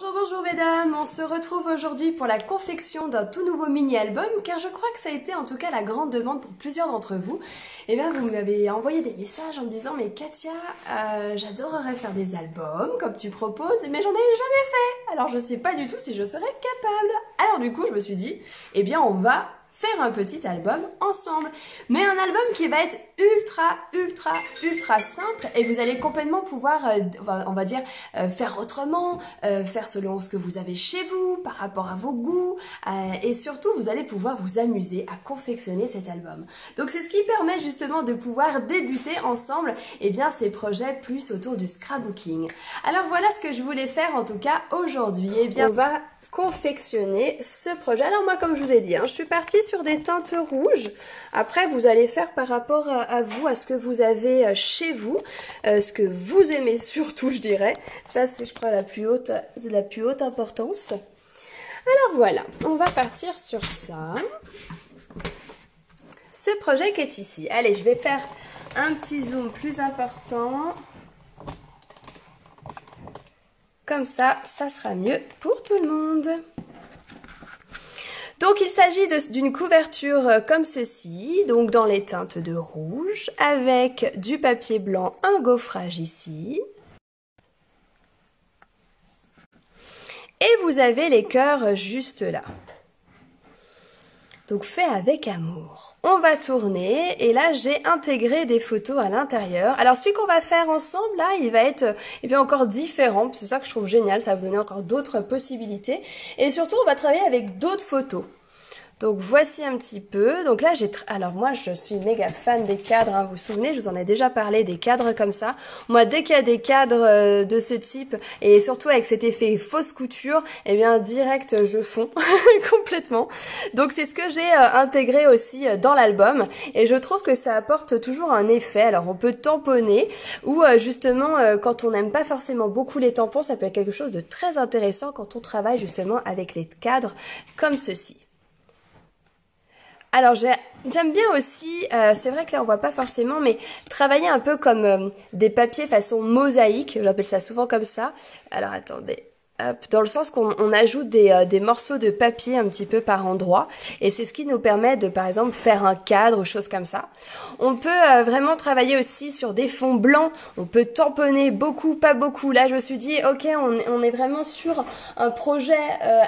Bonjour, bonjour mesdames, on se retrouve aujourd'hui pour la confection d'un tout nouveau mini-album car je crois que ça a été en tout cas la grande demande pour plusieurs d'entre vous. Et bien vous m'avez envoyé des messages en me disant mais Katia, j'adorerais faire des albums comme tu proposes mais j'en ai jamais fait. Alors je sais pas du tout si je serais capable. Alors du coup je me suis dit, eh bien on va faire un petit album ensemble, mais un album qui va être ultra simple et vous allez complètement pouvoir, on va dire, faire autrement, faire selon ce que vous avez chez vous, par rapport à vos goûts, et surtout vous allez pouvoir vous amuser à confectionner cet album. Donc c'est ce qui permet justement de pouvoir débuter ensemble ces projets plus autour du scrapbooking. Alors voilà ce que je voulais faire en tout cas aujourd'hui. On va confectionner ce projet. Alors moi comme je vous ai dit, je suis partie sur des teintes rouges. Après vous allez faire par rapport à vous, à ce que vous avez chez vous, ce que vous aimez surtout je dirais. Ça c'est je crois la plus haute importance. Alors voilà, on va partir sur ça. Ce projet qui est ici. Allez, je vais faire un petit zoom plus important. Comme ça, ça sera mieux pour tout le monde. Donc il s'agit d'une couverture comme ceci, donc dans les teintes de rouge, avec du papier blanc, un gaufrage ici. Et vous avez les cœurs juste là. Donc fait avec amour. On va tourner et là j'ai intégré des photos à l'intérieur. Alors celui qu'on va faire ensemble là, il va être encore différent. C'est ça que je trouve génial, ça va vous donner encore d'autres possibilités. Et surtout on va travailler avec d'autres photos. Donc voici un petit peu. Donc là alors moi je suis méga fan des cadres, vous vous souvenez, je vous en ai déjà parlé des cadres comme ça. Moi dès qu'il y a des cadres de ce type et surtout avec cet effet fausse couture, direct je fonds complètement. Donc c'est ce que j'ai intégré aussi dans l'album et je trouve que ça apporte toujours un effet. Alors on peut tamponner ou justement quand on n'aime pas forcément beaucoup les tampons, ça peut être quelque chose de très intéressant quand on travaille justement avec les cadres comme ceci. Alors j'aime bien aussi, c'est vrai que là on voit pas forcément, mais travailler un peu comme des papiers façon mosaïque, j'appelle ça souvent comme ça. Alors attendez, hop, dans le sens qu'on ajoute des morceaux de papier un petit peu par endroit, et c'est ce qui nous permet de par exemple faire un cadre ou choses comme ça. On peut vraiment travailler aussi sur des fonds blancs, on peut tamponner beaucoup, pas beaucoup. Là je me suis dit ok, on est vraiment sur un projet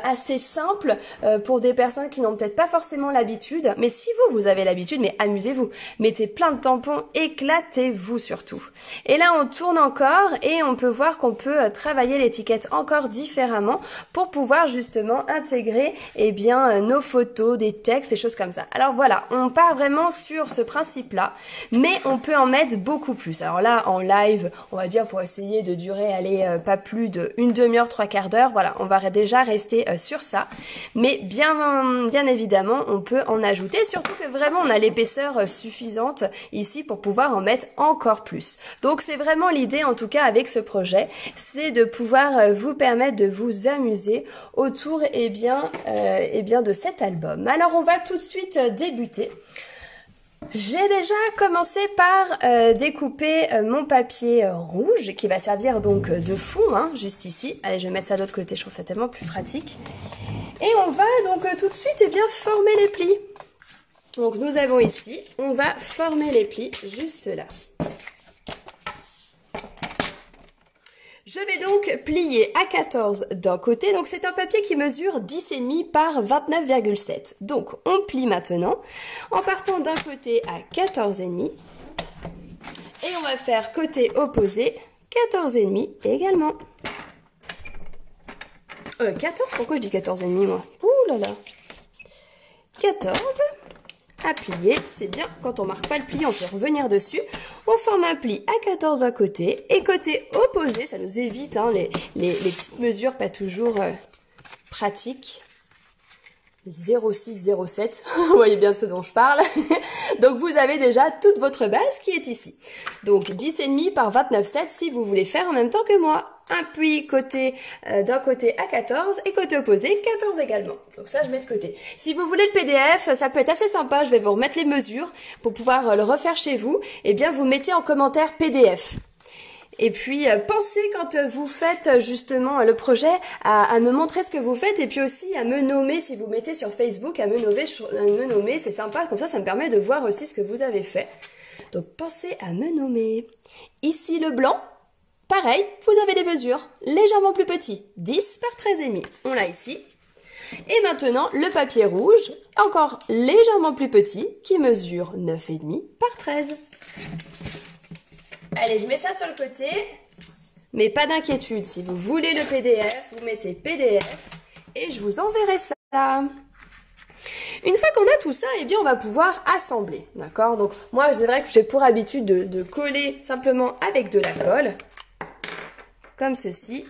assez simple pour des personnes qui n'ont peut-être pas forcément l'habitude, mais si vous avez l'habitude, mais amusez-vous, mettez plein de tampons, éclatez-vous surtout. Et là on tourne encore et on peut voir qu'on peut travailler l'étiquette encore différemment pour pouvoir justement intégrer nos photos, des textes, des choses comme ça. Alors voilà, on part vraiment sur ce principe-là, mais on peut en mettre beaucoup plus. Alors là, en live, on va dire pour essayer de durer, pas plus d'une demi-heure, trois quarts d'heure, voilà, on va déjà rester sur ça. Mais bien évidemment, on peut en ajouter, surtout que vraiment on a l'épaisseur suffisante ici pour pouvoir en mettre encore plus. Donc c'est vraiment l'idée en tout cas avec ce projet, c'est de pouvoir vous permettre de vous amuser autour de cet album. Alors on va tout de suite débuter. J'ai déjà commencé par découper mon papier rouge qui va servir donc de fond, juste ici. Allez, je vais mettre ça de l'autre côté, je trouve ça tellement plus pratique. Et on va donc tout de suite former les plis. Donc nous avons ici, on va former les plis juste là. Je vais donc plier à 14 d'un côté, donc c'est un papier qui mesure 10,5 par 29,7. Donc on plie maintenant en partant d'un côté à 14,5 et on va faire côté opposé 14,5 également. 14, pourquoi je dis 14,5 moi? Ouh là là. 14. À plier, c'est bien, quand on marque pas le pli, on peut revenir dessus. On forme un pli à 14 d'un côté et côté opposé, ça nous évite les petites mesures pas toujours pratiques. 0,6, 0,7, vous voyez bien ce dont je parle. Donc vous avez déjà toute votre base qui est ici. Donc 10,5 par 29,7 si vous voulez faire en même temps que moi. Un pli d'un côté à 14 et côté opposé 14 également. Donc ça je mets de côté. Si vous voulez le PDF, ça peut être assez sympa, je vais vous remettre les mesures pour pouvoir le refaire chez vous. Vous mettez en commentaire PDF. Et puis, pensez quand vous faites justement le projet à me montrer ce que vous faites et puis aussi à me nommer si vous mettez sur Facebook, à me nommer, c'est sympa, comme ça me permet de voir aussi ce que vous avez fait. Donc, pensez à me nommer. Ici, le blanc, pareil, vous avez des mesures légèrement plus petits, 10 par 13,5. On l'a ici. Et maintenant, le papier rouge, encore légèrement plus petit, qui mesure 9,5 par 13. Allez, je mets ça sur le côté. Mais pas d'inquiétude, si vous voulez le PDF, vous mettez PDF et je vous enverrai ça. Une fois qu'on a tout ça, eh bien, on va pouvoir assembler, d'accord? Donc, moi, c'est vrai que j'ai pour habitude de coller simplement avec de la colle, comme ceci.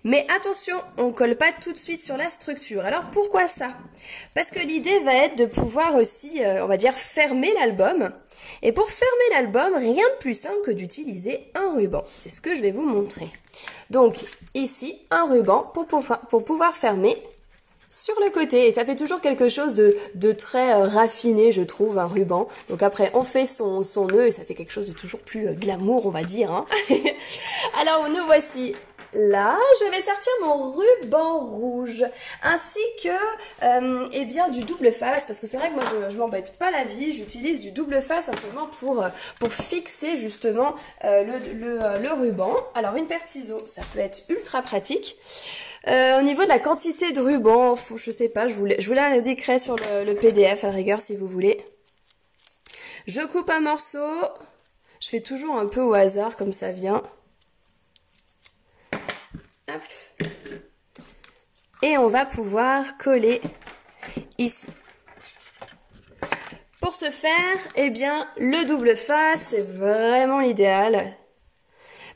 Mais attention, on ne colle pas tout de suite sur la structure. Alors, pourquoi ça? Parce que l'idée va être de pouvoir aussi, on va dire, fermer l'album. Et pour fermer l'album, rien de plus simple que d'utiliser un ruban. C'est ce que je vais vous montrer. Donc, ici, un ruban pour pouvoir fermer sur le côté. Et ça fait toujours quelque chose de très raffiné, je trouve, un ruban. Donc après, on fait son nœud et ça fait quelque chose de toujours plus glamour, on va dire. Hein. Alors, nous voici là. Je vais sortir mon ruban rouge ainsi que eh bien, du double face. Parce que c'est vrai que moi, je m'embête pas la vie. J'utilise du double face simplement pour fixer justement le ruban. Alors, une paire de ciseaux, ça peut être ultra pratique. Au niveau de la quantité de ruban, je sais pas, je vous l'indiquerai sur le PDF à la rigueur si vous voulez. Je coupe un morceau, je fais toujours un peu au hasard comme ça vient. Hop. Et on va pouvoir coller ici. Pour ce faire, eh bien, le double face, c'est vraiment l'idéal.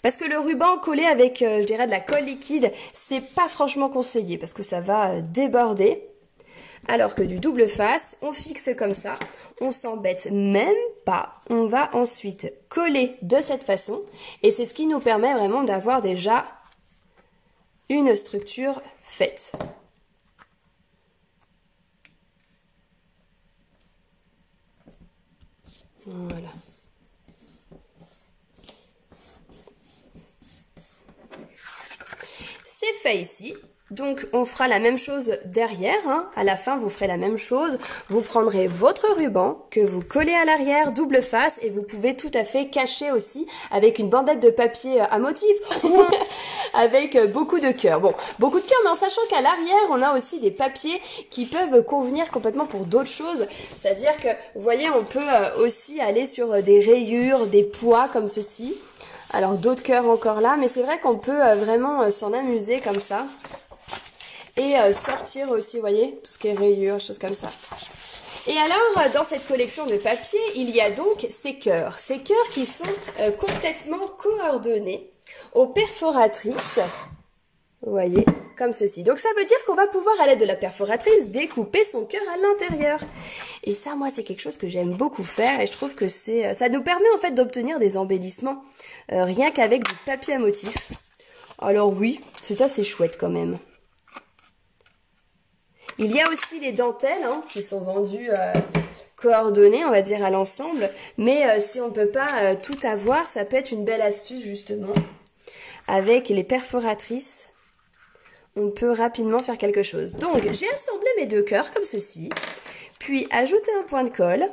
Parce que le ruban collé avec, je dirais, de la colle liquide, c'est pas franchement conseillé parce que ça va déborder. Alors que du double face, on fixe comme ça, on s'embête même pas. On va ensuite coller de cette façon et c'est ce qui nous permet vraiment d'avoir déjà une structure faite. Voilà. C'est fait ici, donc on fera la même chose derrière, hein. À la fin vous ferez la même chose, vous prendrez votre ruban que vous collez à l'arrière, double face, et vous pouvez tout à fait cacher aussi avec une bandette de papier à motif, avec beaucoup de cœurs. Bon, beaucoup de cœurs, mais en sachant qu'à l'arrière on a aussi des papiers qui peuvent convenir complètement pour d'autres choses, c'est-à-dire que, vous voyez, on peut aussi aller sur des rayures, des pois comme ceci. Alors d'autres cœurs encore là, mais c'est vrai qu'on peut vraiment s'en amuser comme ça. Et sortir aussi, vous voyez, tout ce qui est rayures, choses comme ça. Et alors, dans cette collection de papier, il y a donc ces cœurs. Ces cœurs qui sont complètement coordonnés aux perforatrices. Vous voyez, comme ceci. Donc ça veut dire qu'on va pouvoir, à l'aide de la perforatrice, découper son cœur à l'intérieur. Et ça, moi, c'est quelque chose que j'aime beaucoup faire et je trouve que ça nous permet en fait d'obtenir des embellissements rien qu'avec du papier à motif. Alors oui, c'est assez chouette quand même. Il y a aussi les dentelles hein, qui sont vendues coordonnées, on va dire, à l'ensemble. Mais si on ne peut pas tout avoir, ça peut être une belle astuce justement. Avec les perforatrices, on peut rapidement faire quelque chose. Donc, j'ai assemblé mes deux cœurs comme ceci. Puis, ajouter un point de colle.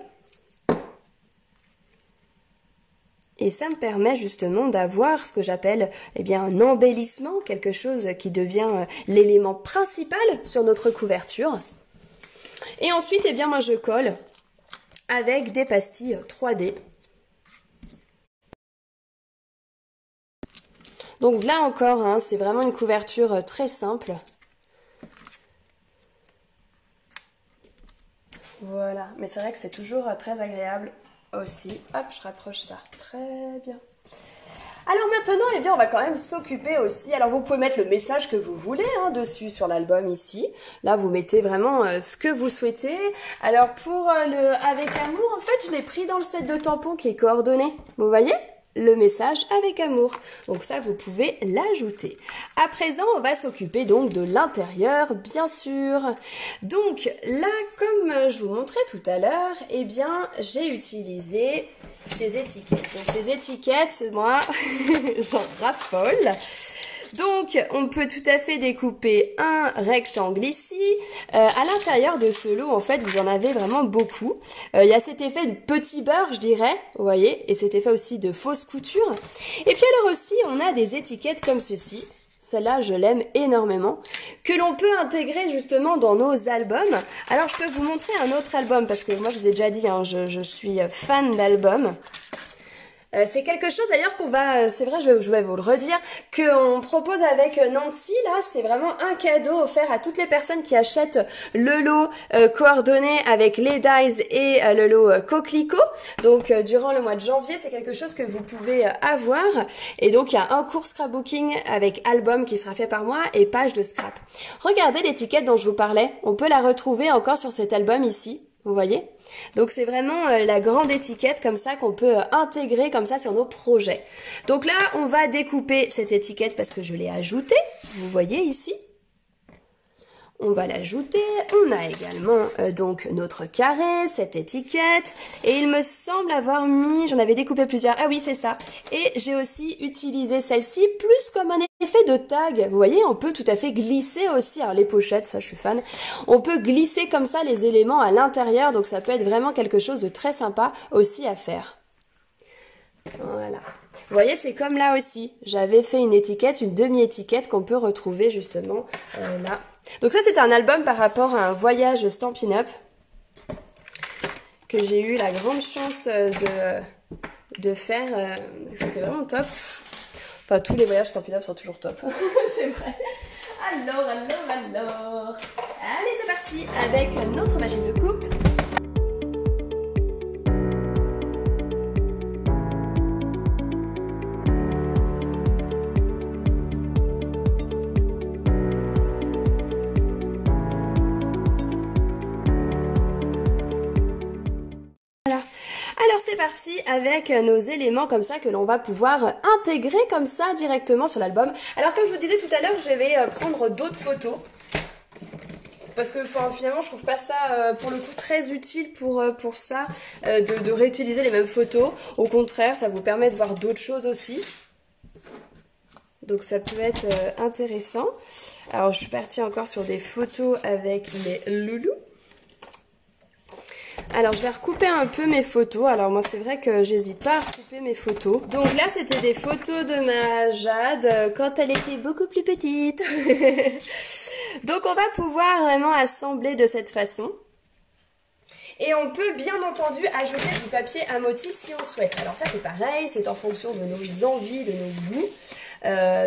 Et ça me permet justement d'avoir ce que j'appelle eh bien, un embellissement, quelque chose qui devient l'élément principal sur notre couverture. Et ensuite, eh bien, moi je colle avec des pastilles 3D. Donc là encore, hein, c'est vraiment une couverture très simple. Voilà, mais c'est vrai que c'est toujours très agréable aussi. Hop, je rapproche ça. Très bien. Alors maintenant, eh bien, on va quand même s'occuper aussi. Alors vous pouvez mettre le message que vous voulez hein, dessus sur l'album ici. Là, vous mettez vraiment ce que vous souhaitez. Alors pour le Avec Amour, en fait, je l'ai pris dans le set de tampons qui est coordonné. Vous voyez? le message avec amour. Donc ça, vous pouvez l'ajouter. À présent, on va s'occuper donc de l'intérieur, bien sûr. Donc là, comme je vous montrais tout à l'heure, eh bien, j'ai utilisé ces étiquettes. Donc ces étiquettes, moi, j'en raffole. Donc, on peut tout à fait découper un rectangle ici. À l'intérieur de ce lot, en fait, vous en avez vraiment beaucoup. Il y a cet effet de petit beurre, je dirais, vous voyez, et cet effet aussi de fausse couture. Et puis alors aussi, on a des étiquettes comme ceci. Celle-là, je l'aime énormément, que l'on peut intégrer justement dans nos albums. Alors, je peux vous montrer un autre album, parce que moi, je vous ai déjà dit, hein, je suis fan d'albums. C'est quelque chose d'ailleurs qu'on va, c'est vrai, je vais vous le redire, qu'on propose avec Nancy, là, c'est vraiment un cadeau offert à toutes les personnes qui achètent le lot coordonné avec les dies et le lot coquelicot. Donc, durant le mois de janvier, c'est quelque chose que vous pouvez avoir. Et donc, il y a un cours scrapbooking avec album qui sera fait par moi et page de scrap. Regardez l'étiquette dont je vous parlais, on peut la retrouver encore sur cet album ici. Vous voyez? Donc c'est vraiment la grande étiquette comme ça qu'on peut intégrer comme ça sur nos projets. Donc là, on va découper cette étiquette parce que je l'ai ajoutée. Vous voyez ici? On va l'ajouter. On a également donc notre carré, cette étiquette. Et il me semble avoir mis, j'en avais découpé plusieurs. Ah oui, c'est ça. Et j'ai aussi utilisé celle-ci plus comme un effet de tag. Vous voyez, on peut tout à fait glisser aussi. Alors les pochettes, ça je suis fan. On peut glisser comme ça les éléments à l'intérieur. Donc ça peut être vraiment quelque chose de très sympa aussi à faire. Voilà. Vous voyez, c'est comme là aussi. J'avais fait une étiquette, une demi-étiquette qu'on peut retrouver justement là. Donc ça, c'est un album par rapport à un voyage Stampin' Up que j'ai eu la grande chance de faire. C'était vraiment top. Enfin, tous les voyages Stampin' Up sont toujours top. C'est vrai. Alors. Allez, c'est parti avec notre machine de coupe. Alors c'est parti avec nos éléments comme ça que l'on va pouvoir intégrer comme ça directement sur l'album. Alors comme je vous disais tout à l'heure, je vais prendre d'autres photos. Parce que finalement je trouve pas ça pour le coup très utile pour ça, de réutiliser les mêmes photos. Au contraire, ça vous permet de voir d'autres choses aussi. Donc ça peut être intéressant. Alors je suis partie encore sur des photos avec les loulous. Alors je vais recouper un peu mes photos. Alors moi c'est vrai que j'hésite pas à recouper mes photos. Donc là c'était des photos de ma Jade quand elle était beaucoup plus petite. Donc on va pouvoir vraiment assembler de cette façon. Et on peut bien entendu ajouter du papier à motif si on souhaite. Alors ça c'est pareil, c'est en fonction de nos envies, de nos goûts.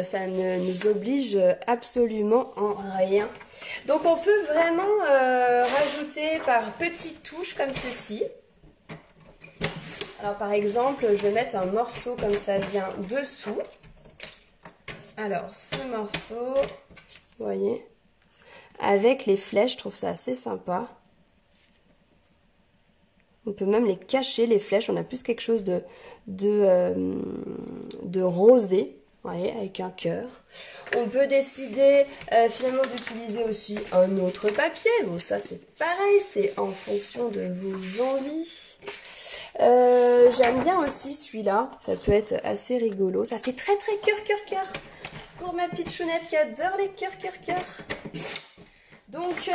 Ça ne nous oblige absolument en rien. Donc on peut vraiment rajouter par petites touches comme ceci. Alors par exemple, je vais mettre un morceau comme ça vient dessous. Alors ce morceau, vous voyez, avec les flèches, je trouve ça assez sympa. On peut même les cacher, les flèches. On a plus quelque chose de rosé. Vous voyez, avec un cœur. On peut décider finalement d'utiliser aussi un autre papier. Bon, ça c'est pareil, c'est en fonction de vos envies. J'aime bien aussi celui-là, ça peut être assez rigolo. Ça fait très très cœur. Pour ma pitchounette qui adore les cœurs. Donc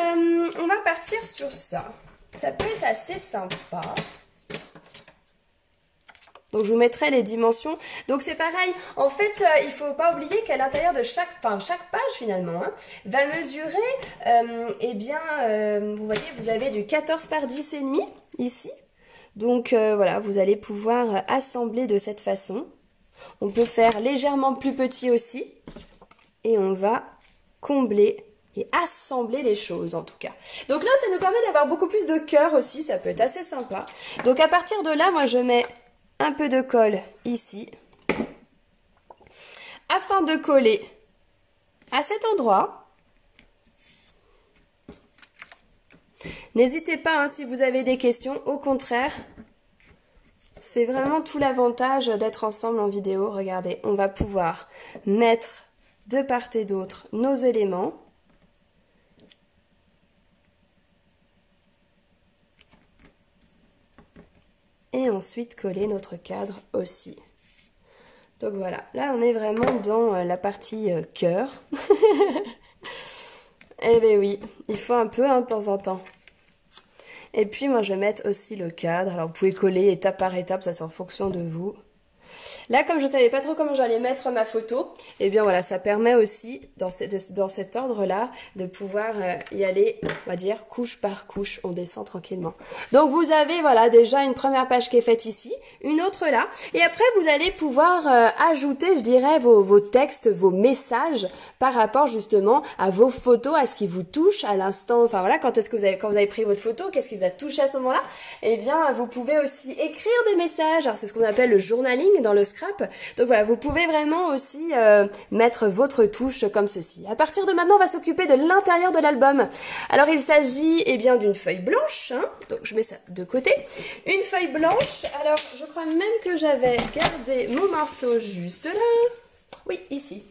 on va partir sur ça. Ça peut être assez sympa. Donc je vous mettrai les dimensions. Donc c'est pareil, en fait il ne faut pas oublier qu'à l'intérieur de chaque page finalement va mesurer, vous voyez, vous avez du 14 par 10,5 ici. Donc voilà, vous allez pouvoir assembler de cette façon. On peut faire légèrement plus petit aussi. Et on va combler et assembler les choses en tout cas. Donc là ça nous permet d'avoir beaucoup plus de cœur aussi, ça peut être assez sympa. Donc à partir de là, moi je mets un peu de colle ici, afin de coller à cet endroit. N'hésitez pas si vous avez des questions, au contraire, C'est vraiment tout l'avantage d'être ensemble en vidéo. Regardez, on va pouvoir mettre de part et d'autre nos éléments. Et ensuite coller notre cadre aussi. Donc voilà, là on est vraiment dans la partie cœur. Eh bien oui, il faut un peu de temps en temps. Et puis moi je vais mettre aussi le cadre. Alors vous pouvez coller étape par étape, ça c'est en fonction de vous. Là, comme je ne savais pas trop comment j'allais mettre ma photo, et bien voilà, ça permet aussi, dans cet ordre-là, de pouvoir y aller, on va dire, couche par couche, on descend tranquillement. Donc vous avez, voilà, déjà une première page qui est faite ici, une autre là, et après vous allez pouvoir ajouter, je dirais, vos textes, vos messages, par rapport justement à vos photos, à ce qui vous touche à l'instant, enfin voilà, quand vous avez pris votre photo, qu'est-ce qui vous a touché à ce moment-là? Et bien, vous pouvez aussi écrire des messages, alors c'est ce qu'on appelle le journaling dans le scrap. Donc voilà, vous pouvez vraiment aussi mettre votre touche comme ceci. À partir de maintenant, on va s'occuper de l'intérieur de l'album. Alors il s'agit eh bien d'une feuille blanche, hein. Donc je mets ça de côté. Une feuille blanche, alors je crois même que j'avais gardé mon morceau juste là. Oui, ici.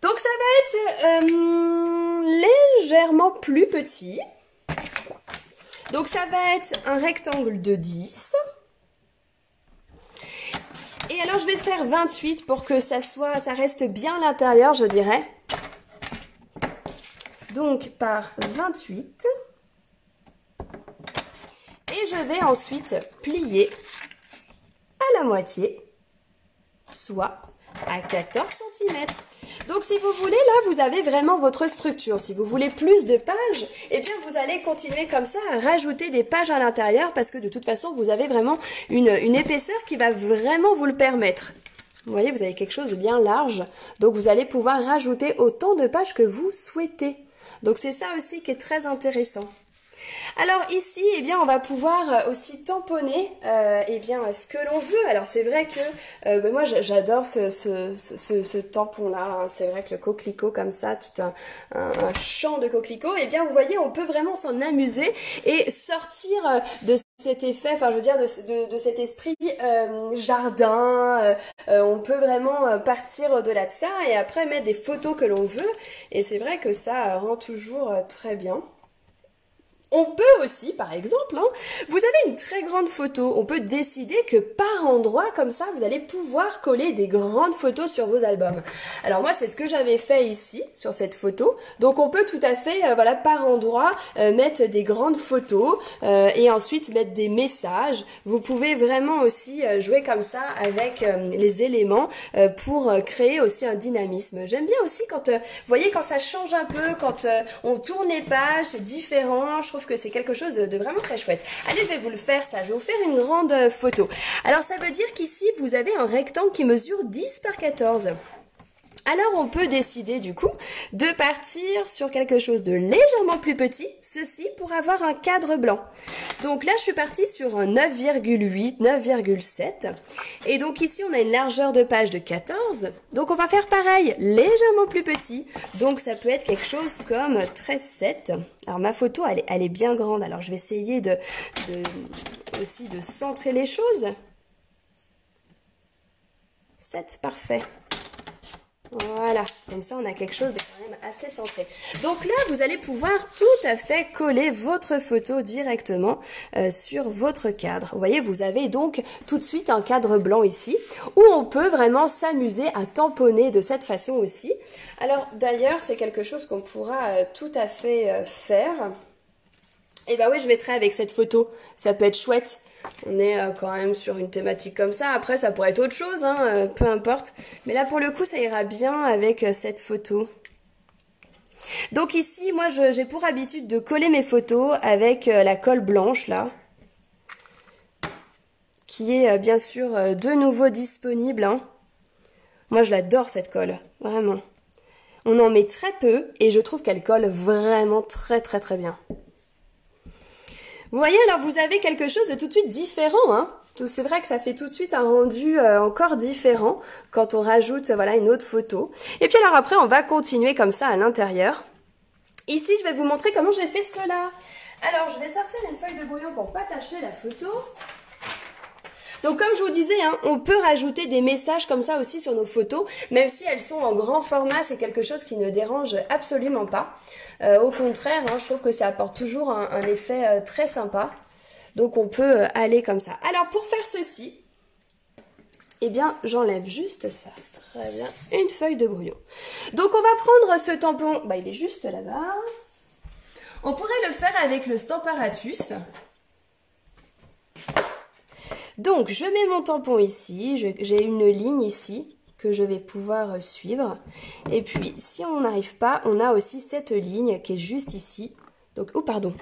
Donc ça va être légèrement plus petit. Donc ça va être un rectangle de 10. Et alors je vais faire 28 pour que ça reste bien à l'intérieur, je dirais. Donc par 28. Et je vais ensuite plier à la moitié, soit à 14 cm. Donc si vous voulez, là vous avez vraiment votre structure. Si vous voulez plus de pages, eh bien vous allez continuer comme ça à rajouter des pages à l'intérieur parce que de toute façon vous avez vraiment une épaisseur qui va vraiment vous le permettre. Vous voyez, vous avez quelque chose de bien large, donc vous allez pouvoir rajouter autant de pages que vous souhaitez. Donc c'est ça aussi qui est très intéressant. Alors ici, eh bien, on va pouvoir aussi tamponner eh bien, ce que l'on veut. Alors c'est vrai que moi j'adore ce tampon-là. Hein. C'est vrai que le coquelicot comme ça, tout un champ de coquelicots, eh bien vous voyez, on peut vraiment s'en amuser et sortir de cet effet, enfin je veux dire de cet esprit jardin. On peut vraiment partir de là de ça et après mettre des photos que l'on veut. Et c'est vrai que ça rend toujours très bien. On peut aussi, par exemple, hein, vous avez une très grande photo, on peut décider que par endroit, comme ça, vous allez pouvoir coller des grandes photos sur vos albums. Alors moi, c'est ce que j'avais fait ici, sur cette photo. Donc on peut tout à fait, voilà, par endroit, mettre des grandes photos et ensuite mettre des messages. Vous pouvez vraiment aussi jouer comme ça avec les éléments pour créer aussi un dynamisme. J'aime bien aussi quand, vous voyez, quand ça change un peu, quand on tourne les pages, c'est différent, je trouve que c'est quelque chose de vraiment très chouette. Allez, je vais vous le faire ça, je vais vous faire une grande photo. Alors ça veut dire qu'ici vous avez un rectangle qui mesure 10 par 14. Alors on peut décider du coup de partir sur quelque chose de légèrement plus petit, ceci pour avoir un cadre blanc. Donc là je suis partie sur un 9,8, 9,7 et donc ici on a une largeur de page de 14, donc on va faire pareil, légèrement plus petit, donc ça peut être quelque chose comme 13,7. Alors ma photo elle est bien grande, alors je vais essayer aussi de centrer les choses. 7, parfait. Voilà, comme ça on a quelque chose de quand même assez centré. Donc là, vous allez pouvoir tout à fait coller votre photo directement sur votre cadre. Vous voyez, vous avez donc tout de suite un cadre blanc ici, où on peut vraiment s'amuser à tamponner de cette façon aussi. Alors d'ailleurs, c'est quelque chose qu'on pourra tout à fait faire. Et bah oui, je mettrai avec cette photo, ça peut être chouette. On est quand même sur une thématique comme ça. Après, ça pourrait être autre chose, hein, peu importe. Mais là, pour le coup, ça ira bien avec cette photo. Donc ici, moi, j'ai pour habitude de coller mes photos avec la colle blanche, là. Qui est bien sûr de nouveau disponible. Hein. Moi, je l'adore, cette colle. Vraiment. On en met très peu et je trouve qu'elle colle vraiment très, très, très bien. Vous voyez, alors vous avez quelque chose de tout de suite différent, hein. C'est vrai que ça fait tout de suite un rendu encore différent quand on rajoute voilà, une autre photo. Et puis alors après, on va continuer comme ça à l'intérieur. Ici, je vais vous montrer comment j'ai fait cela. Alors, je vais sortir une feuille de brouillon pour pas tacher la photo. Donc comme je vous disais, hein, on peut rajouter des messages comme ça aussi sur nos photos, même si elles sont en grand format, c'est quelque chose qui ne dérange absolument pas. Au contraire, hein, je trouve que ça apporte toujours un effet très sympa. Donc on peut aller comme ça. Alors pour faire ceci, eh bien j'enlève juste ça. Très bien, une feuille de brouillon. Donc on va prendre ce tampon, bah il est juste là-bas. On pourrait le faire avec le Stamparatus. Donc je mets mon tampon ici, j'ai une ligne ici que je vais pouvoir suivre. Et puis si on n'arrive pas, on a aussi cette ligne qui est juste ici. Donc, oh pardon,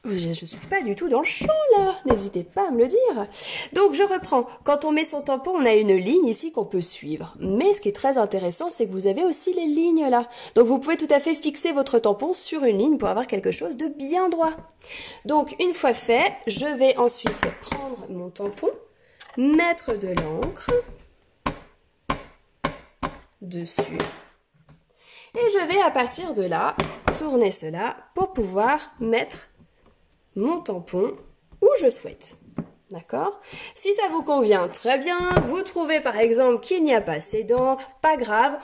je ne suis pas du tout dans le champ là, n'hésitez pas à me le dire. Donc je reprends, quand on met son tampon, on a une ligne ici qu'on peut suivre. Mais ce qui est très intéressant, c'est que vous avez aussi les lignes là. Donc vous pouvez tout à fait fixer votre tampon sur une ligne pour avoir quelque chose de bien droit. Donc une fois fait, je vais ensuite prendre mon tampon, mettre de l'encre dessus. Et je vais à partir de là, tourner cela pour pouvoir mettre mon tampon où je souhaite. D'accord? Si ça vous convient, très bien. Vous trouvez par exemple qu'il n'y a pas assez d'encre, pas grave.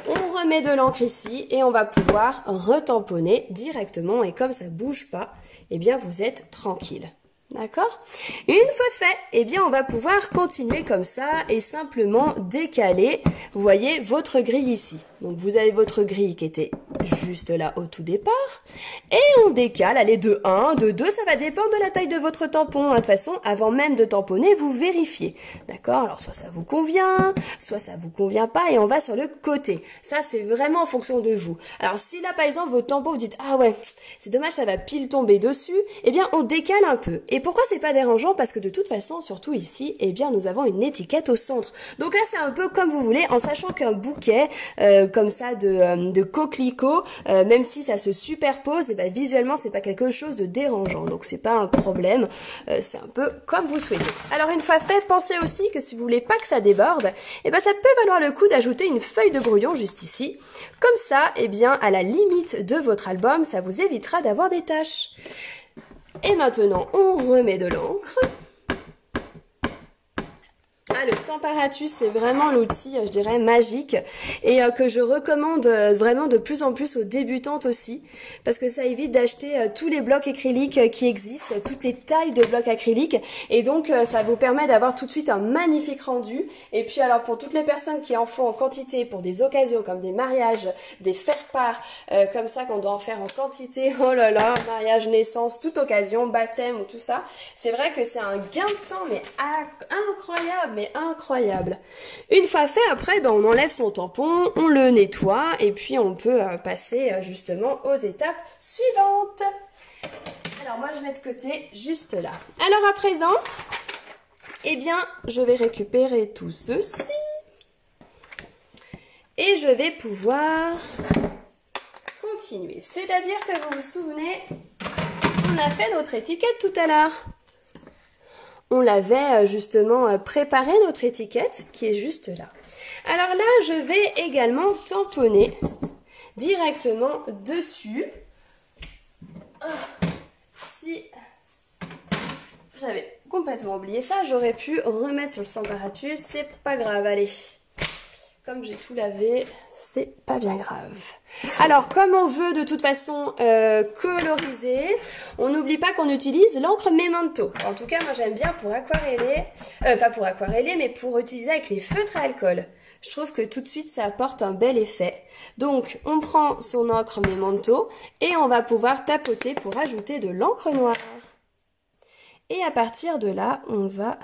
On remet de l'encre ici et on va pouvoir retamponner directement. Et comme ça bouge pas, eh bien vous êtes tranquille. D'accord? Une fois fait, eh bien on va pouvoir continuer comme ça et simplement décaler, vous voyez, votre grille ici. Donc vous avez votre grille qui était juste là au tout départ et on décale, allez, de 1, de 2, ça va dépendre de la taille de votre tampon. De toute façon, avant même de tamponner, vous vérifiez. D'accord? Alors soit ça vous convient, soit ça vous convient pas et on va sur le côté. Ça c'est vraiment en fonction de vous. Alors si là par exemple votre tampon vous dites ah ouais, c'est dommage ça va pile tomber dessus, eh bien on décale un peu. Et pourquoi c'est pas dérangeant? Parce que de toute façon, surtout ici, eh bien nous avons une étiquette au centre. Donc là c'est un peu comme vous voulez, en sachant qu'un bouquet comme ça de coquelicots, même si ça se superpose, eh ben, visuellement c'est pas quelque chose de dérangeant. Donc c'est pas un problème, c'est un peu comme vous souhaitez. Alors une fois fait, pensez aussi que si vous voulez pas que ça déborde, eh ben ça peut valoir le coup d'ajouter une feuille de brouillon juste ici. Comme ça, eh bien à la limite de votre album, ça vous évitera d'avoir des taches. Et maintenant, on remet de l'encre. Ah, le Stamparatus, c'est vraiment l'outil, je dirais, magique et que je recommande vraiment de plus en plus aux débutantes aussi parce que ça évite d'acheter tous les blocs acryliques qui existent, toutes les tailles de blocs acryliques et donc ça vous permet d'avoir tout de suite un magnifique rendu. Et puis alors pour toutes les personnes qui en font en quantité pour des occasions comme des mariages, des faire-part comme ça qu'on doit en faire en quantité, oh là là, mariage, naissance, toute occasion, baptême ou tout ça, c'est vrai que c'est un gain de temps mais incroyable. Mais incroyable. Une fois fait, après, ben, on enlève son tampon, on le nettoie et puis on peut passer justement aux étapes suivantes. Alors moi, je mets de côté juste là. Alors à présent, eh bien, je vais récupérer tout ceci et je vais pouvoir continuer. C'est-à-dire que vous vous souvenez, on a fait notre étiquette tout à l'heure. On l'avait justement préparé notre étiquette qui est juste là. Alors là, je vais également tamponner directement dessus. Si j'avais complètement oublié ça, j'aurais pu remettre sur le Stamparatus, c'est pas grave, allez. Comme j'ai tout lavé, c'est pas bien grave. Alors, comme on veut de toute façon coloriser, on n'oublie pas qu'on utilise l'encre Memento. En tout cas, moi j'aime bien pour aquareller, pas pour aquareller, mais pour utiliser avec les feutres à alcool. Je trouve que tout de suite, ça apporte un bel effet. Donc, on prend son encre Memento et on va pouvoir tapoter pour ajouter de l'encre noire. Et à partir de là, on va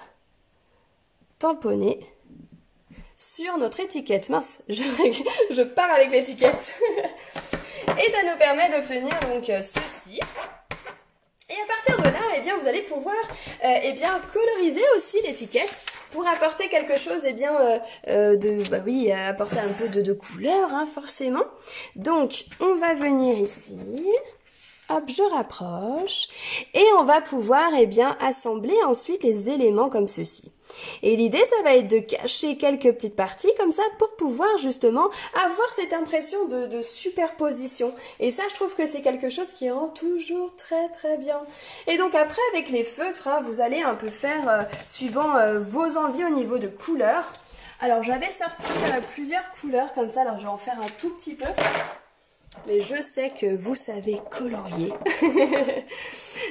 tamponner sur notre étiquette. Mince, je pars avec l'étiquette. Et ça nous permet d'obtenir donc ceci. Et à partir de là, eh bien, vous allez pouvoir eh bien, coloriser aussi l'étiquette pour apporter quelque chose, eh bien, bah oui, apporter un peu de couleur, hein, forcément. Donc, on va venir ici. Hop, je rapproche. Et on va pouvoir, eh bien, assembler ensuite les éléments comme ceci. Et l'idée, ça va être de cacher quelques petites parties comme ça pour pouvoir justement avoir cette impression de superposition. Et ça, je trouve que c'est quelque chose qui rend toujours très très bien. Et donc après, avec les feutres, hein, vous allez un peu faire suivant vos envies au niveau de couleurs. Alors j'avais sorti plusieurs couleurs comme ça, alors je vais en faire un tout petit peu. Mais je sais que vous savez colorier.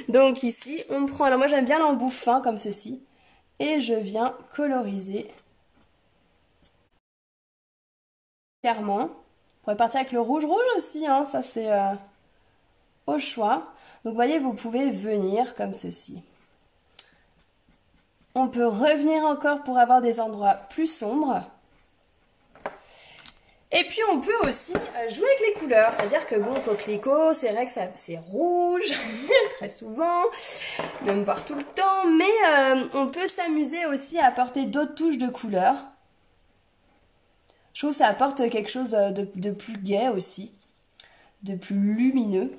Donc ici, on prend... Alors moi j'aime bien l'embout fin comme ceci. Et je viens coloriser clairement. Vous pourrez partir avec le rouge aussi, hein, ça c'est au choix. Donc vous voyez, vous pouvez venir comme ceci. On peut revenir encore pour avoir des endroits plus sombres. Et puis on peut aussi jouer avec les couleurs, c'est-à-dire que bon, coquelicot, c'est vrai que c'est rouge, très souvent, même voire tout le temps, mais on peut s'amuser aussi à apporter d'autres touches de couleurs. Je trouve que ça apporte quelque chose de plus gai aussi, de plus lumineux.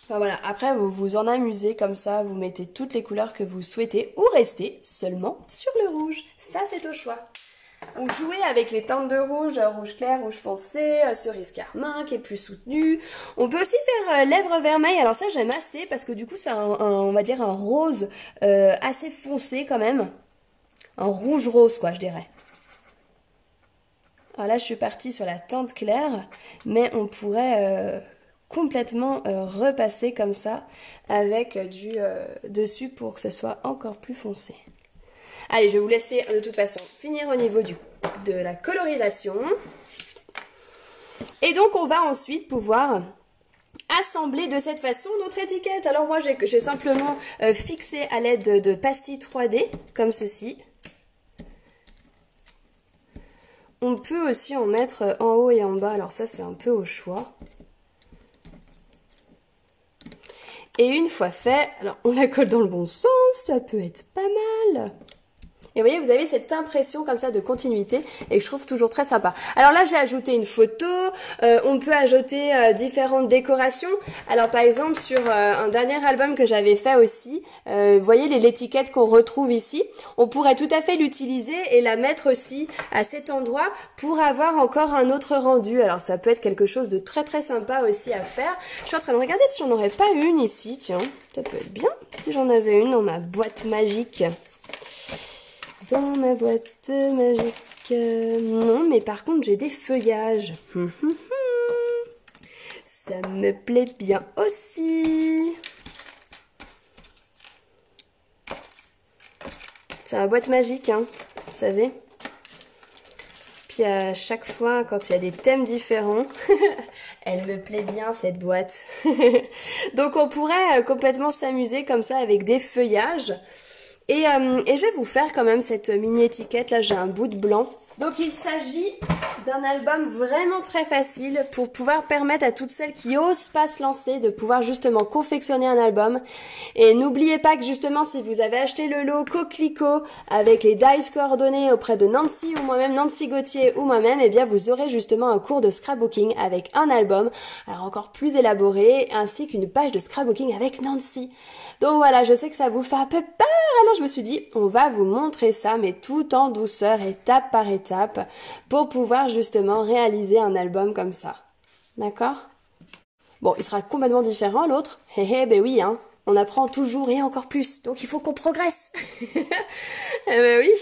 Enfin voilà, après vous vous en amusez comme ça, vous mettez toutes les couleurs que vous souhaitez ou restez seulement sur le rouge, ça c'est au choix. Ou jouer avec les teintes de rouge, rouge clair, rouge foncé, cerise carmin qui est plus soutenu. On peut aussi faire lèvres vermeilles, alors ça j'aime assez parce que du coup c'est on va dire un rose assez foncé quand même. Un rouge rose quoi je dirais. Alors là je suis partie sur la teinte claire, mais on pourrait complètement repasser comme ça avec du dessus pour que ce soit encore plus foncé. Allez, je vais vous laisser de toute façon finir au niveau de la colorisation. Et donc, on va ensuite pouvoir assembler de cette façon notre étiquette. Alors moi, j'ai simplement fixé à l'aide de pastilles 3D, comme ceci. On peut aussi en mettre en haut et en bas, alors ça, c'est un peu au choix. Et une fois fait, alors on la colle dans le bon sens, ça peut être pas mal. Et vous voyez, vous avez cette impression comme ça de continuité et que je trouve toujours très sympa. Alors là, j'ai ajouté une photo. On peut ajouter différentes décorations. Alors par exemple, sur un dernier album que j'avais fait aussi, vous voyez l'étiquette qu'on retrouve ici. On pourrait tout à fait l'utiliser et la mettre aussi à cet endroit pour avoir encore un autre rendu. Alors ça peut être quelque chose de très très sympa aussi à faire. Je suis en train de regarder si j'en aurais pas une ici. Tiens, ça peut être bien si j'en avais une dans ma boîte magique. Dans ma boîte magique, non, mais par contre j'ai des feuillages. Ça me plaît bien aussi. C'est ma boîte magique, hein, vous savez. Puis à chaque fois, quand il y a des thèmes différents, elle me plaît bien cette boîte. Donc on pourrait complètement s'amuser comme ça avec des feuillages. Et je vais vous faire quand même cette mini étiquette, là j'ai un bout de blanc. Donc il s'agit d'un album vraiment très facile pour pouvoir permettre à toutes celles qui osent pas se lancer de pouvoir justement confectionner un album. Et n'oubliez pas que justement si vous avez acheté le lot Coquelicot avec les dies coordonnées auprès de Nancy ou moi-même, Nancy Gauthier ou moi-même, eh bien vous aurez justement un cours de scrapbooking avec un album, alors encore plus élaboré, ainsi qu'une page de scrapbooking avec Nancy. Donc voilà, je sais que ça vous fait un peu peur, alors je me suis dit, on va vous montrer ça, mais tout en douceur, étape par étape, pour pouvoir justement réaliser un album comme ça. D'accord? Bon, il sera complètement différent l'autre. Ben oui, hein, on apprend toujours et encore plus, donc il faut qu'on progresse. Eh ben oui.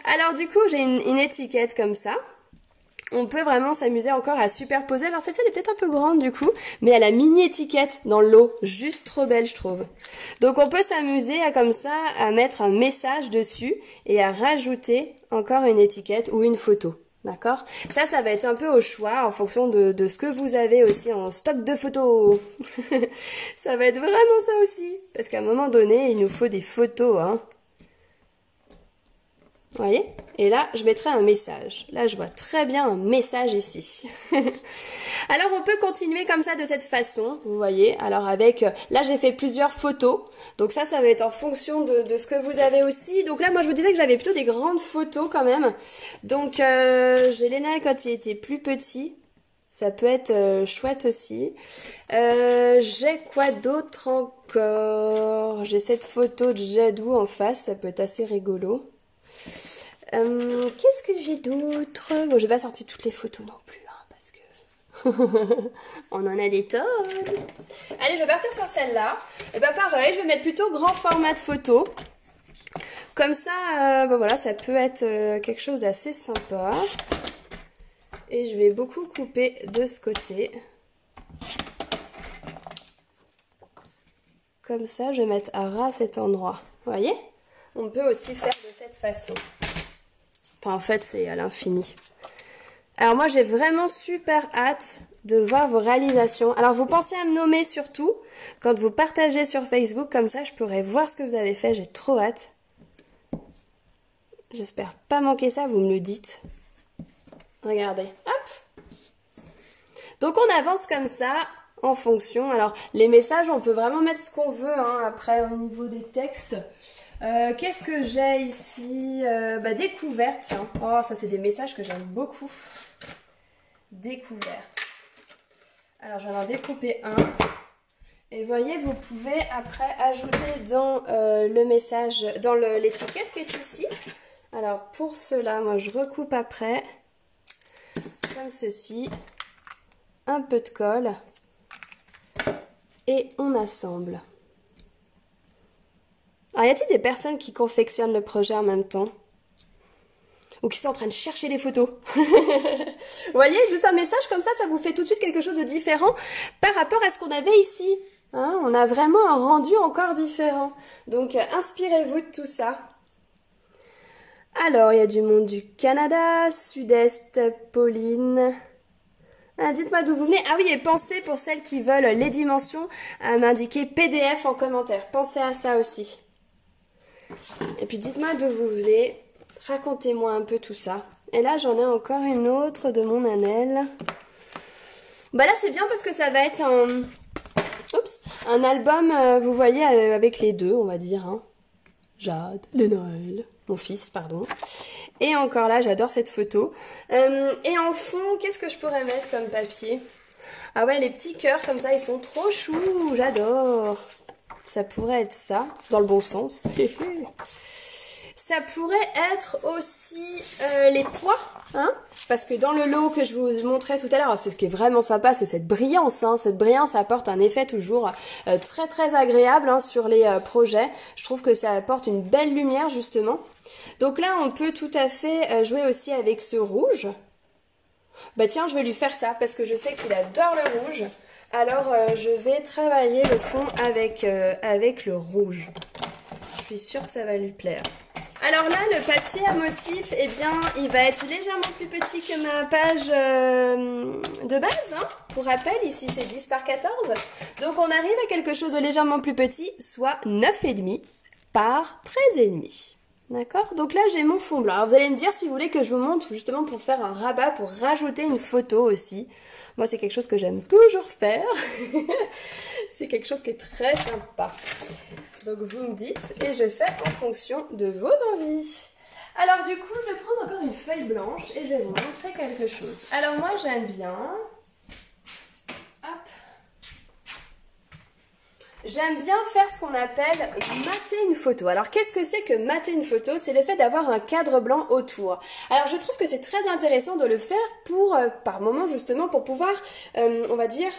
Alors du coup, j'ai une étiquette comme ça. On peut vraiment s'amuser encore à superposer. Alors celle-ci elle est peut-être un peu grande du coup, mais elle a mini étiquette dans le lot, juste trop belle je trouve. Donc on peut s'amuser comme ça à mettre un message dessus et à rajouter encore une étiquette ou une photo. D'accord? Ça va être un peu au choix en fonction de ce que vous avez aussi en stock de photos. Ça va être vraiment ça aussi. Parce qu'à un moment donné, il nous faut des photos, hein. Vous voyez? Et là, je mettrai un message. Là, je vois très bien un message ici. Alors, on peut continuer comme ça de cette façon, vous voyez. Alors, avec... Là, j'ai fait plusieurs photos. Donc ça va être en fonction de ce que vous avez aussi. Donc là, moi, je vous disais que j'avais plutôt des grandes photos quand même. Donc, j'ai Lénal quand il était plus petit. Ça peut être chouette aussi. J'ai quoi d'autre encore? J'ai cette photo de Jadou en face. Ça peut être assez rigolo. Qu'est-ce que j'ai d'autre? Bon, j'ai pas sorti toutes les photos non plus, hein, parce que on en a des tonnes. Allez, je vais partir sur celle-là. Et bah pareil, je vais mettre plutôt grand format de photo. Comme ça, bah voilà, ça peut être quelque chose d'assez sympa. Et je vais beaucoup couper de ce côté. Comme ça, je vais mettre à ras cet endroit. Vous voyez? On peut aussi faire de cette façon. Enfin, en fait, c'est à l'infini. Alors moi, j'ai vraiment super hâte de voir vos réalisations. Alors, vous pensez à me nommer surtout quand vous partagez sur Facebook. Comme ça, je pourrai voir ce que vous avez fait. J'ai trop hâte. J'espère pas manquer ça, vous me le dites. Regardez, hop. Donc, on avance comme ça en fonction. Alors, les messages, on peut vraiment mettre ce qu'on veut, hein, après, au niveau des textes. Qu'est-ce que j'ai ici? Bah, découverte, tiens. Oh, ça, c'est des messages que j'aime beaucoup. Découverte. Alors, je vais en découper un. Et voyez, vous pouvez après ajouter dans le message, dans l'étiquette qui est ici. Alors, pour cela, moi, je recoupe après, comme ceci. Un peu de colle. Et on assemble. Alors, y a-t-il des personnes qui confectionnent le projet en même temps? Ou qui sont en train de chercher des photos? Vous voyez, juste un message comme ça vous fait tout de suite quelque chose de différent par rapport à ce qu'on avait ici. Hein, on a vraiment un rendu encore différent. Donc, inspirez-vous de tout ça. Alors, il y a du monde du Canada, Sud-Est, Pauline. Ah, dites-moi d'où vous venez. Ah oui, et pensez pour celles qui veulent les dimensions à m'indiquer PDF en commentaire. Pensez à ça aussi. Et puis dites-moi d'où vous venez, racontez-moi un peu tout ça. Et là j'en ai encore une autre de mon Annelle. Bah là c'est bien parce que ça va être un album, vous voyez, avec les deux on va dire. Hein. Jade, le Noël, mon fils, pardon. Et encore là j'adore cette photo. Et en fond, qu'est-ce que je pourrais mettre comme papier? Ah ouais, les petits cœurs comme ça, ils sont trop choux, j'adore. Ça pourrait être ça, dans le bon sens. Ça pourrait être aussi les pois, hein, parce que dans le lot que je vous montrais tout à l'heure, ce qui est vraiment sympa, c'est cette brillance. Hein. Cette brillance apporte un effet toujours très très agréable hein, sur les projets. Je trouve que ça apporte une belle lumière justement. Donc là, on peut tout à fait jouer aussi avec ce rouge. Bah tiens, je vais lui faire ça, parce que je sais qu'il adore le rouge. Alors, je vais travailler le fond avec le rouge. Je suis sûre que ça va lui plaire. Alors là, le papier à motif, eh bien, il va être légèrement plus petit que ma page de base. Hein. Pour rappel, ici, c'est 10 par 14. Donc, on arrive à quelque chose de légèrement plus petit, soit 9,5 par 13,5. D'accord? Donc là, j'ai mon fond blanc. Alors, vous allez me dire si vous voulez que je vous montre justement pour faire un rabat, pour rajouter une photo aussi. Moi, c'est quelque chose que j'aime toujours faire. C'est quelque chose qui est très sympa. Donc, vous me dites et je fais en fonction de vos envies. Alors, du coup, je vais prendre encore une feuille blanche et je vais vous montrer quelque chose. Alors, moi, j'aime bien... Hop. J'aime bien faire ce qu'on appelle mater une photo. Alors, qu'est-ce que c'est que mater une photo? C'est le fait d'avoir un cadre blanc autour. Alors, je trouve que c'est très intéressant de le faire pour, par moment, justement, pour pouvoir, on va dire,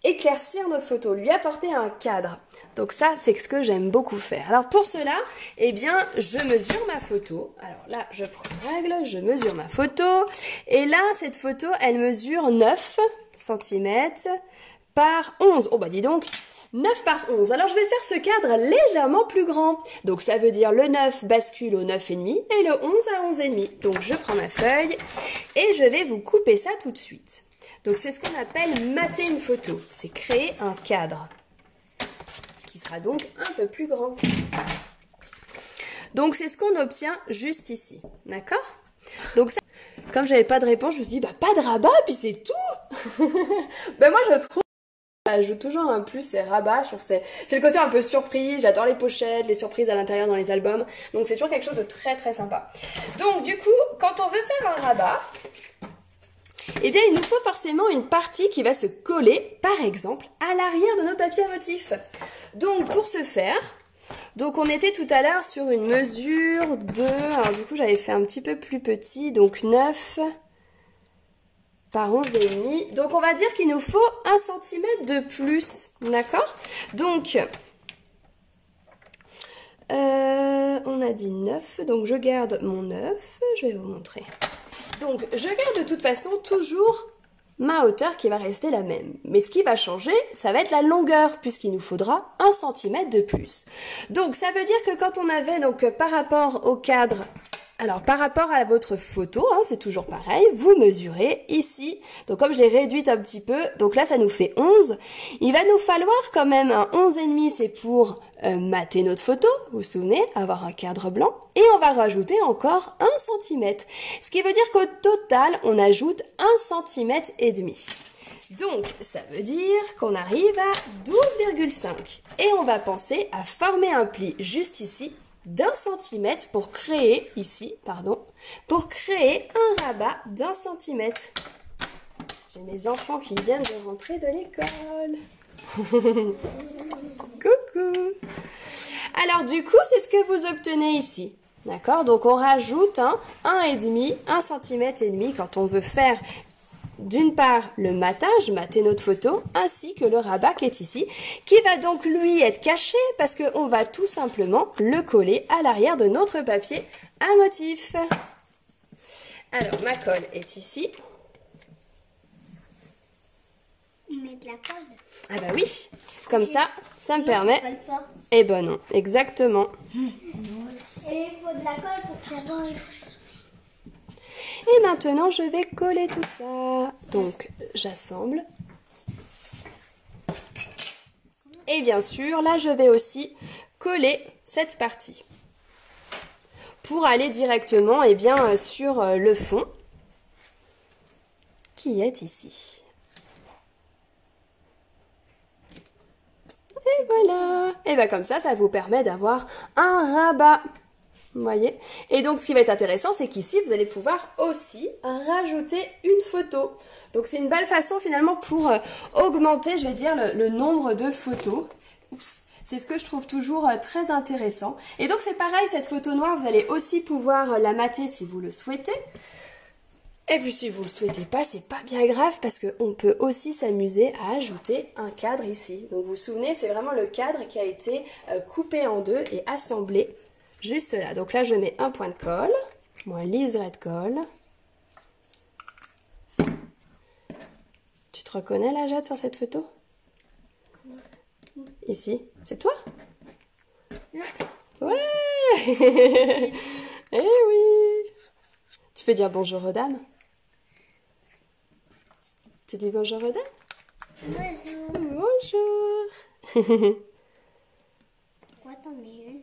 éclaircir notre photo, lui apporter un cadre. Donc ça, c'est ce que j'aime beaucoup faire. Alors, pour cela, eh bien, je mesure ma photo. Alors là, je prends une règle, je mesure ma photo. Et là, cette photo, elle mesure 9 cm par 11. Oh, bah dis donc 9 par 11. Alors, je vais faire ce cadre légèrement plus grand. Donc, ça veut dire le 9 bascule au 9,5 et le 11 à 11,5. Donc, je prends ma feuille et je vais vous couper ça tout de suite. Donc, c'est ce qu'on appelle mater une photo. C'est créer un cadre qui sera donc un peu plus grand. Donc, c'est ce qu'on obtient juste ici. D'accord? Donc, ça, comme j'avais pas de réponse, je me suis dit, bah, pas de rabat, puis c'est tout. Ben, moi, je trouve... Ajoute toujours un plus, c'est rabat, je trouve que c'est le côté un peu surprise, j'adore les pochettes, les surprises à l'intérieur dans les albums, donc c'est toujours quelque chose de très très sympa. Donc du coup, quand on veut faire un rabat, eh bien il nous faut forcément une partie qui va se coller, par exemple, à l'arrière de nos papiers à motifs. Donc pour ce faire, Donc on était tout à l'heure sur une mesure de... Alors du coup j'avais fait un petit peu plus petit, donc 9 par 11,5. Donc on va dire qu'il nous faut 1 cm de plus, d'accord? Donc on a dit 9, donc je garde mon 9, je vais vous montrer. Donc je garde de toute façon toujours ma hauteur qui va rester la même. Mais ce qui va changer, ça va être la longueur, puisqu'il nous faudra 1 cm de plus. Donc ça veut dire que quand on avait, donc par rapport au cadre, alors par rapport à votre photo, hein, c'est toujours pareil, vous mesurez ici, donc comme je l'ai réduite un petit peu, donc là ça nous fait 11, il va nous falloir quand même un 11,5, c'est pour mater notre photo, vous vous souvenez, avoir un cadre blanc, et on va rajouter encore 1 cm, ce qui veut dire qu'au total, on ajoute 1 cm et demi. Donc, ça veut dire qu'on arrive à 12,5. Et on va penser à former un pli juste ici, d'1 centimètre pour créer, ici, pardon, pour créer un rabat d'1 centimètre. J'ai mes enfants qui viennent de rentrer de l'école. Coucou. Alors du coup, c'est ce que vous obtenez ici. D'accord? Donc on rajoute 1,5 cm quand on veut faire d'une part le matage, mater notre photo, ainsi que le rabat qui est ici, qui va donc lui être caché parce qu'on va tout simplement le coller à l'arrière de notre papier à motif. Alors ma colle est ici. Mais de la colle. Ah bah oui, comme ça me permet... Eh ben non, exactement. Et il faut de la colle pour que ça colle. Et maintenant, je vais coller tout ça. Donc, j'assemble. Et bien sûr, là, je vais aussi coller cette partie. Pour aller directement sur le fond qui est ici. Et voilà. Et bien comme ça vous permet d'avoir un rabat. Vous voyez? Et donc, ce qui va être intéressant, c'est qu'ici, vous allez pouvoir aussi rajouter une photo. Donc, c'est une belle façon, finalement, pour augmenter, je vais dire, le nombre de photos. Oups. C'est ce que je trouve toujours très intéressant. Et donc, c'est pareil, cette photo noire, vous allez aussi pouvoir la mater si vous le souhaitez. Et puis, si vous le souhaitez pas, c'est pas bien grave parce qu'on peut aussi s'amuser à ajouter un cadre ici. Donc, vous vous souvenez, c'est vraiment le cadre qui a été coupé en deux et assemblé juste là. Donc là, je mets un point de colle, mon liseré de colle. Tu te reconnais là, Jade, sur cette photo? Ici, c'est toi? Non. Ouais. Eh oui. Tu peux dire bonjour aux dames? Tu dis bonjour aux dames? Bonjour. Bonjour. Pourquoi t'en mets une?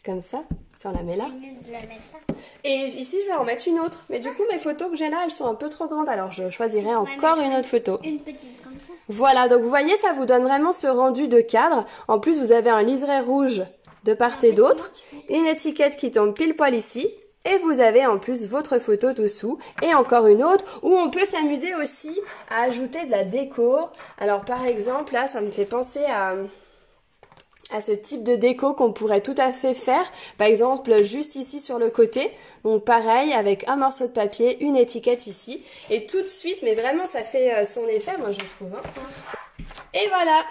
Comme ça on la met là. C'est mieux de la mettre là. Et ici, je vais en mettre une autre. Mais du coup, mes photos que j'ai là, elles sont un peu trop grandes. Alors, je choisirai encore une autre photo. Une petite comme ça. Voilà, donc vous voyez, ça vous donne vraiment ce rendu de cadre. En plus, vous avez un liseré rouge de part et d'autre. Une étiquette qui tombe pile poil ici. Et vous avez en plus votre photo dessous. Et encore une autre où on peut s'amuser aussi à ajouter de la déco. Alors, par exemple, là, ça me fait penser à ce type de déco qu'on pourrait tout à fait faire, par exemple juste ici sur le côté, donc pareil avec un morceau de papier, une étiquette ici, et tout de suite, mais vraiment ça fait son effet, moi je trouve. Hein. Et voilà.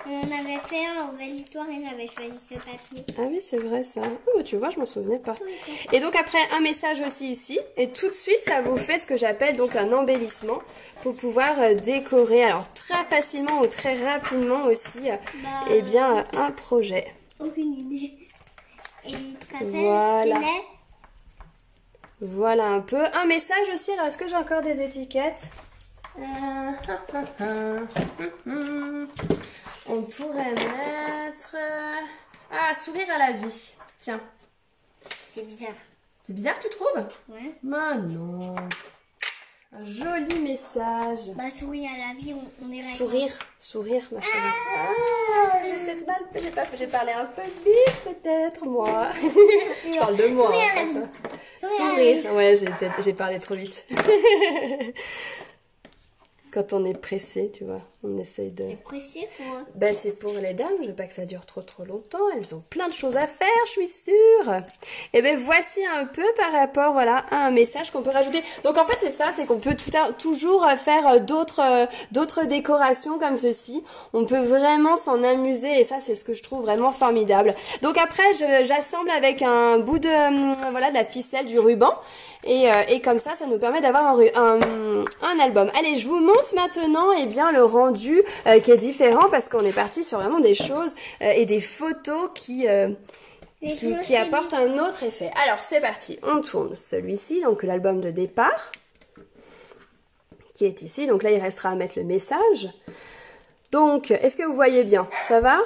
On avait fait un Belle Histoire et j'avais choisi ce papier. Ah oui, c'est vrai ça. Oh, bah, tu vois, je m'en souvenais pas. Et donc après, un message aussi ici. Et tout de suite, ça vous fait ce que j'appelle donc un embellissement pour pouvoir décorer. Alors très facilement ou très rapidement aussi, eh bien, un projet. Aucune idée. Et tu te rappelles Voilà. Voilà un peu. Un message aussi. Alors, est-ce que j'ai encore des étiquettes? On pourrait mettre... Ah, sourire à la vie. Tiens. C'est bizarre. C'est bizarre, tu trouves? Ouais. Mais non. Un joli message. Bah, sourire à la vie, on dirait... Sourire, ma chérie. Ah, j'ai peut-être mal... J'ai parlé un peu vite, peut-être, moi. Je parle de moi. Sourire à la vie. Sourire. Ouais, j'ai parlé trop vite. quand on est pressé, tu vois. On essaye de... Pressé pour... Ben, c'est pour les dames, je veux pas que ça dure trop longtemps. Elles ont plein de choses à faire, je suis sûre. Et ben voici un peu par rapport, voilà, à un message qu'on peut rajouter. Donc en fait c'est ça, c'est qu'on peut toujours faire d'autres décorations comme ceci. On peut vraiment s'en amuser et ça c'est ce que je trouve vraiment formidable. Donc après j'assemble avec un bout de, voilà, de la ficelle, du ruban. Et comme ça nous permet d'avoir un album. Allez, je vous montre maintenant bien le rendu qui est différent parce qu'on est parti sur vraiment des choses et des photos qui apportent un autre effet. Alors, c'est parti. On tourne celui-ci, donc l'album de départ, qui est ici. Donc là, il restera à mettre le message. Donc, est-ce que vous voyez bien? Ça va?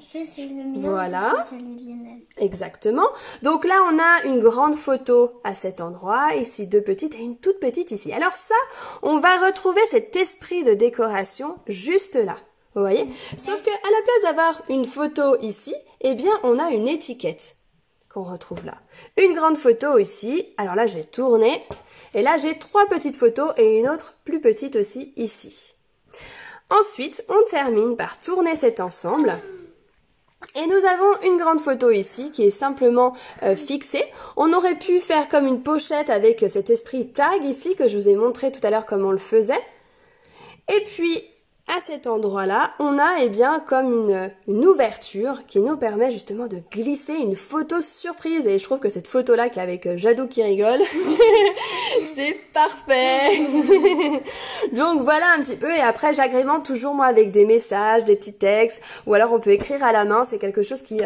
Ça, c'est le mien. Voilà. C'est celui de Lionel. Exactement. Donc là, on a une grande photo à cet endroit, ici deux petites et une toute petite ici. Alors ça, on va retrouver cet esprit de décoration juste là. Vous voyez? Sauf que à la place d'avoir une photo ici, eh bien, on a une étiquette qu'on retrouve là. Une grande photo ici. Alors là, je vais tourner. Et là, j'ai 3 petites photos et une autre plus petite aussi ici. Ensuite, on termine par tourner cet ensemble. Et nous avons une grande photo ici qui est simplement fixée. On aurait pu faire comme une pochette avec cet esprit tag ici que je vous ai montré tout à l'heure comment on le faisait. Et puis à cet endroit-là, on a bien comme une ouverture qui nous permet justement de glisser une photo surprise. Et je trouve que cette photo-là qui est avec Jadou qui rigole, c'est parfait. Donc voilà un petit peu. Et après, j'agrémente toujours moi avec des messages, des petits textes. Ou alors on peut écrire à la main. C'est quelque chose qui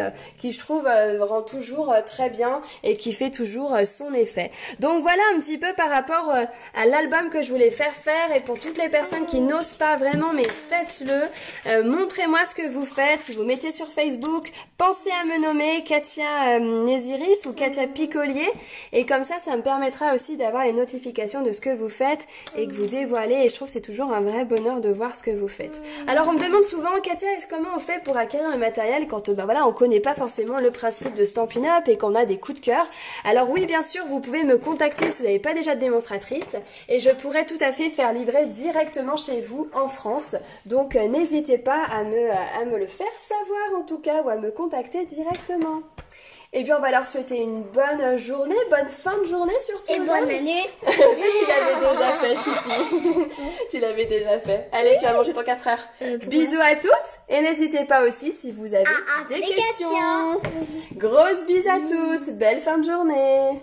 je trouve rend toujours très bien et qui fait toujours son effet. Donc voilà un petit peu par rapport à l'album que je voulais faire. Et pour toutes les personnes qui n'osent pas vraiment, mais faites-le, montrez-moi ce que vous faites, si vous mettez sur Facebook, pensez à me nommer Katia Néziris ou Katia Picollier et comme ça me permettra aussi d'avoir les notifications de ce que vous faites et que vous dévoilez et je trouve que c'est toujours un vrai bonheur de voir ce que vous faites. Alors on me demande souvent, Katia, comment on fait pour acquérir le matériel quand voilà, on connaît pas forcément le principe de Stampin' Up et qu'on a des coups de cœur. Alors oui, bien sûr, vous pouvez me contacter si vous n'avez pas déjà de démonstratrice et je pourrais tout à fait faire livrer directement chez vous en France. Donc n'hésitez pas à me le faire savoir en tout cas ou à me contacter directement. Et bien on va leur souhaiter une bonne journée, bonne fin de journée surtout. Et bonne année. Ça tu l'avais déjà fait, Choupi. Tu l'avais déjà fait. Allez, tu vas manger ton 4 heures. Bisous à toutes et n'hésitez pas aussi si vous avez des questions. Grosse bise à toutes, belle fin de journée.